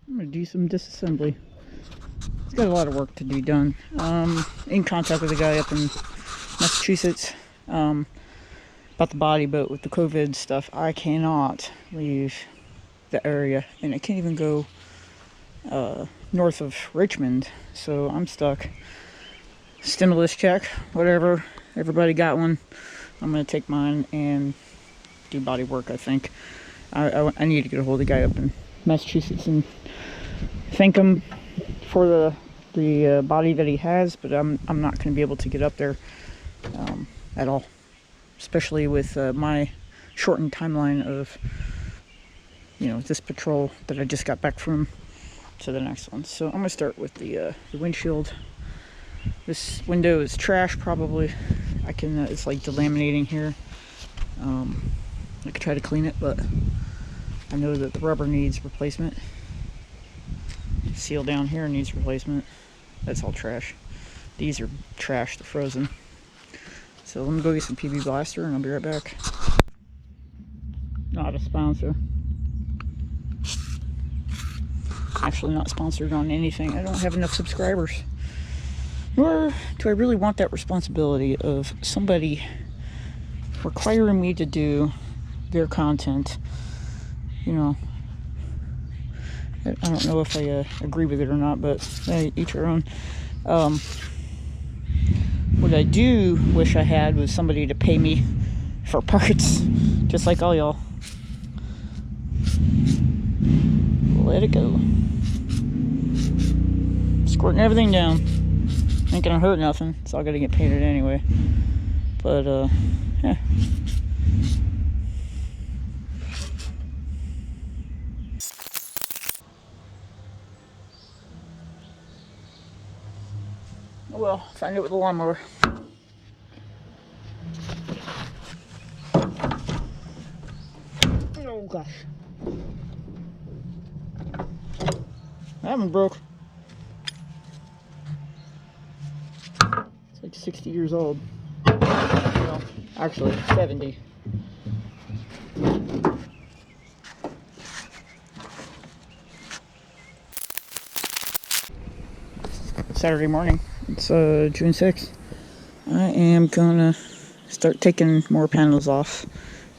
I'm gonna do some disassembly. It's got a lot of work to be done. In contact with a guy up in Massachusetts about the body, but with the COVID stuff, I cannot leave the area, and I can't even go north of Richmond, so I'm stuck. Stimulus check, whatever. Everybody got one. I'm gonna take mine and do body work. I think I need to get a hold of the guy up in Massachusetts and thank him for the body that he has, but I'm not going to be able to get up there at all, especially with my shortened timeline of this patrol that I just got back from to the next one. So I'm going to start with the windshield. This window is trash probably. I can it's like delaminating here. I could try to clean it, but I know that the rubber needs replacement. Seal down here needs replacement. That's all trash. These are trash, they're frozen. So let me go get some PB Blaster and I'll be right back. Not a sponsor. Actually not sponsored on anything. I don't have enough subscribers. Nor do I really want that responsibility of somebody requiring me to do their content. I don't know if I agree with it or not, but each their own. What I do wish I had was somebody to pay me for parts, just like all y'all. Let it go. Squirting everything down. Ain't gonna hurt nothing. It's all gonna get painted anyway. But, yeah. Well, find it with a lawnmower. Oh gosh. That one broke. It's like 60 years old. Well, actually 70. Saturday morning. It's June 6th. I am gonna start taking more panels off.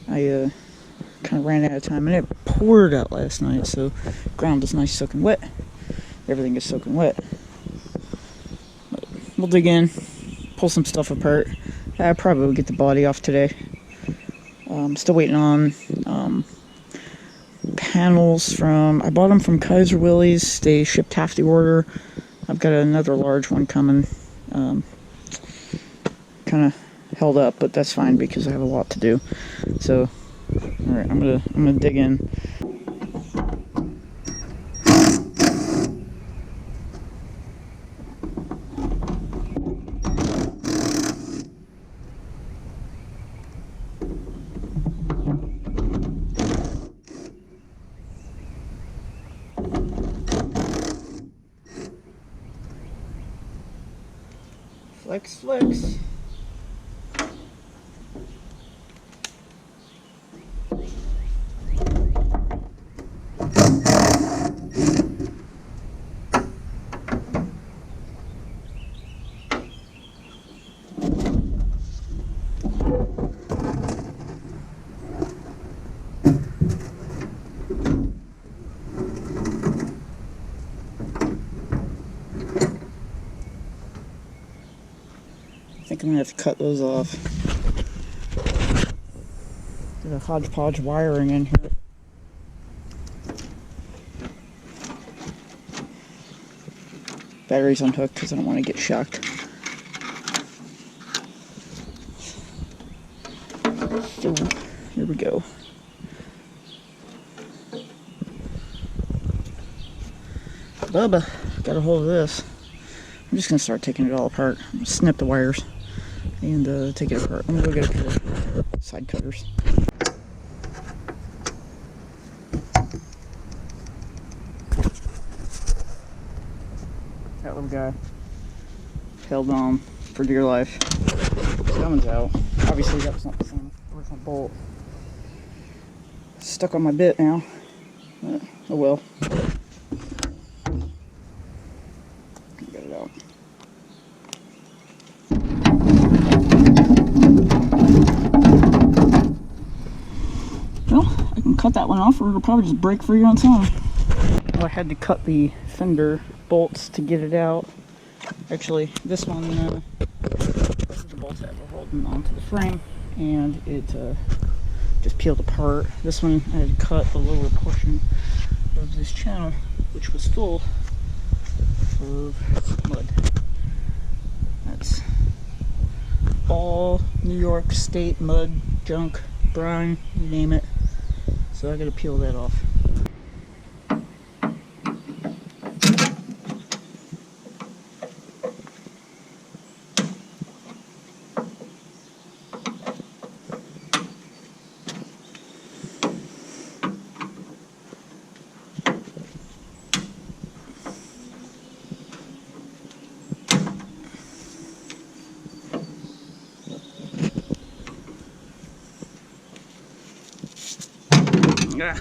I kind of ran out of time, and it poured out last night, so ground is nice soaking wet. Everything is soaking wet. But we'll dig in, pull some stuff apart. I probably will get the body off today. Still waiting on panels from. I bought them from Kaiser Willys. They shipped half the order. I've got another large one coming. Kind of held up, but that's fine because I have a lot to do. So, all right, I'm gonna dig in. Flex, flex. I think I'm gonna have to cut those off. There's a hodgepodge wiring in here. Battery's unhooked because I don't want to get shocked. So, here we go. Bubba got a hold of this. I'm just gonna start taking it all apart. I'm gonna snip the wires and take it apart. I'm gonna go get a pair of side cutters. That little guy held on for dear life. That one's out. Obviously that was not the same original bolt. Stuck on my bit now. Oh well. cut that one off, or it'll probably just break free on its own. Well, I had to cut the fender bolts to get it out. Actually, this one, this is the bolts that were holding onto the frame, and it just peeled apart. This one, I had to cut the lower portion of this channel, which was full of mud. That's all New York State mud, junk, brine, you name it. So I gotta peel that off. Yeah.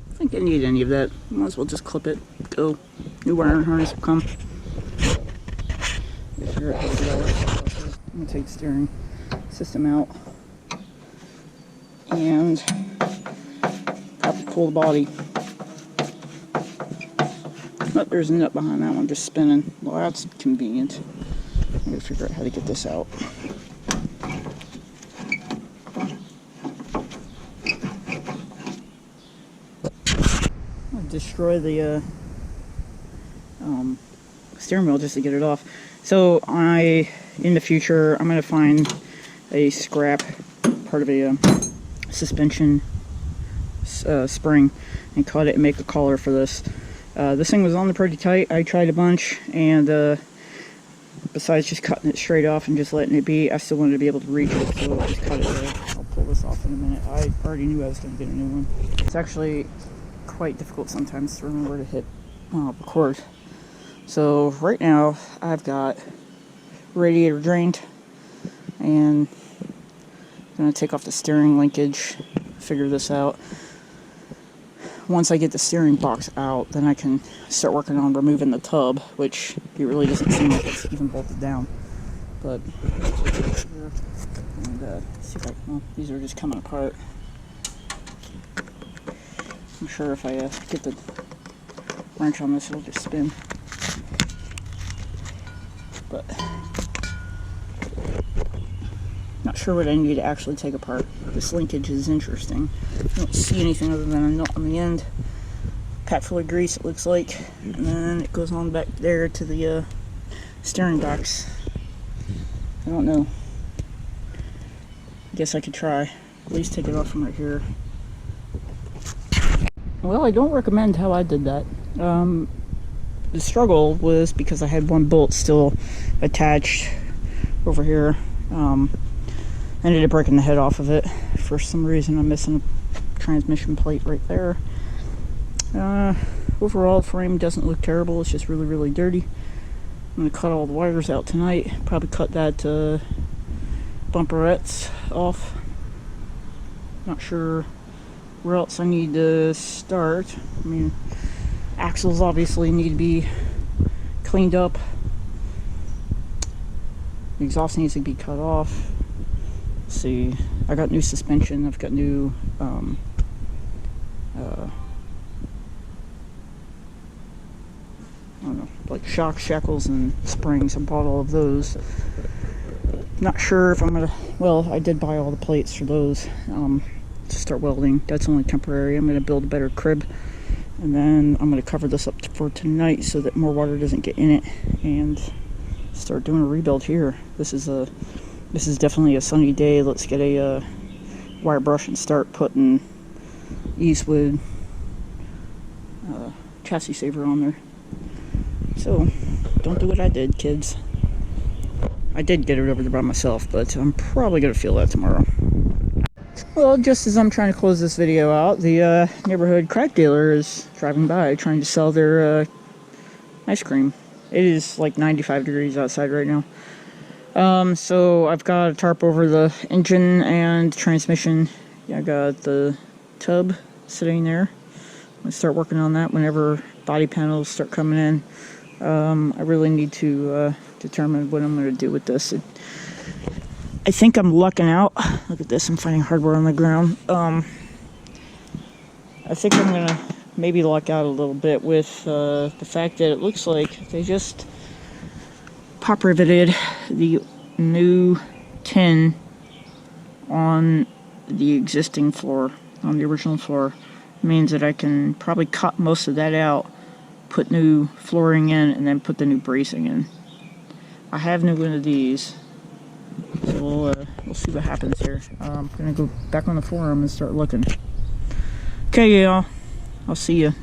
I think I need any of that. Might as well just clip it. Go. New wiring harness will come. Figure out how to do all that stuff. I'm gonna take the steering system out and have to pull the body. But there's a nut behind that one just spinning. Well, that's convenient. I'm gonna figure out how to get this out. I'll destroy the steering wheel just to get it off. So in the future, I'm going to find a scrap part of a suspension spring and cut it and make a collar for this. This thing was on there pretty tight. I tried a bunch, and besides just cutting it straight off and just letting it be, I still wanted to be able to reach it, so I just cut it there. I'll pull this off in a minute. I already knew I was going to get a new one. It's actually quite difficult sometimes to remember to hit record. So right now I've got radiator drained, and I'm going to take off the steering linkage, figure this out. Once I get the steering box out, then I can start working on removing the tub, which it really doesn't seem like it's even bolted down. But and see if well, these are just coming apart. I'm sure if I get the wrench on this, it'll just spin. But not sure what I need to actually take apart. This linkage is interesting. I don't see anything other than a nut on the end, pack full of grease it looks like, and then it goes on back there to the steering box. I don't know. I guess I could try. At least take it off from right here. Well, I don't recommend how I did that. The struggle was because I had one bolt still attached over here. I ended up breaking the head off of it. For some reason, I'm missing a transmission plate right there. Overall, the frame doesn't look terrible. It's just really, really dirty. I'm going to cut all the wires out tonight. Probably cut that bumperettes off. Not sure where else I need to start. I mean, axles obviously need to be cleaned up. The exhaust needs to be cut off. Let's see, I got new suspension. I've got new I don't know, like shocks, shackles, and springs. I bought all of those. Not sure if I'm gonna, well, I did buy all the plates for those to start welding. That's only temporary. I'm gonna build a better crib, and then I'm gonna cover this up for tonight so that more water doesn't get in it, and start doing a rebuild here. This is definitely a sunny day. Let's get a wire brush and start putting Eastwood chassis saver on there. So, don't do what I did, kids. I did get it over there by myself, but I'm probably going to feel that tomorrow. Well, just as I'm trying to close this video out, the neighborhood crack dealer is driving by trying to sell their ice cream. It is like 95 degrees outside right now. So I've got a tarp over the engine and transmission. Yeah, I got the tub sitting there. I'm gonna start working on that whenever body panels start coming in. I really need to determine what I'm gonna do with this. I think I'm lucking out. Look at this, I'm finding hardware on the ground. I think I'm gonna maybe luck out a little bit with the fact that it looks like they just pop riveted the new tin on the existing floor, on the original floor. It means that I can probably cut most of that out, put new flooring in, and then put the new bracing in. I have new one of these, so we'll see what happens here. I'm gonna go back on the forum and start looking. Okay, y'all, I'll see you.